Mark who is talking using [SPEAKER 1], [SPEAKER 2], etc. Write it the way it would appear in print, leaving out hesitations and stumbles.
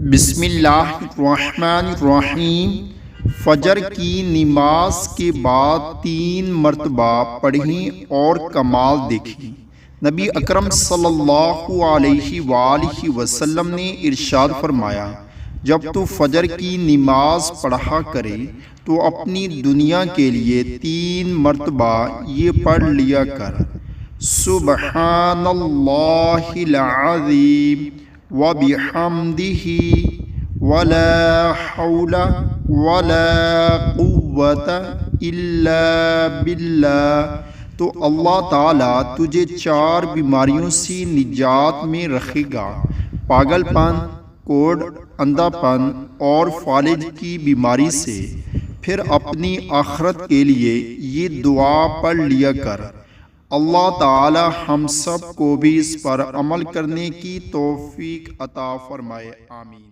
[SPEAKER 1] بسم اللہ الرحمن الرحیم۔ فجر کی نماز کے بعد 3 مرتبہ پڑھیں اور کمال دیکھیں۔ نبی اکرم صلی اللہ علیہ وآلہ وسلم نے ارشاد فرمایا، جب تو فجر کی نماز پڑھا کرے تو اپنی دنیا کے لیے 3 مرتبہ یہ پڑھ لیا کر: سبحان اللہ العظیم وبحمدہ ولا حول ولا قوة الا باللہ۔ تو اللہ تعالیٰ تجھے 4 بیماریوں سے نجات میں رکھے گا: پاگل پن، کوڑ، اندھا پن اور فالج کی بیماری سے۔ پھر اپنی آخرت کے لیے یہ دعا پڑھ لیا کر۔ اللہ تعالی ہم سب کو بھی اس پر عمل کرنے کی توفیق عطا فرمائے، آمین۔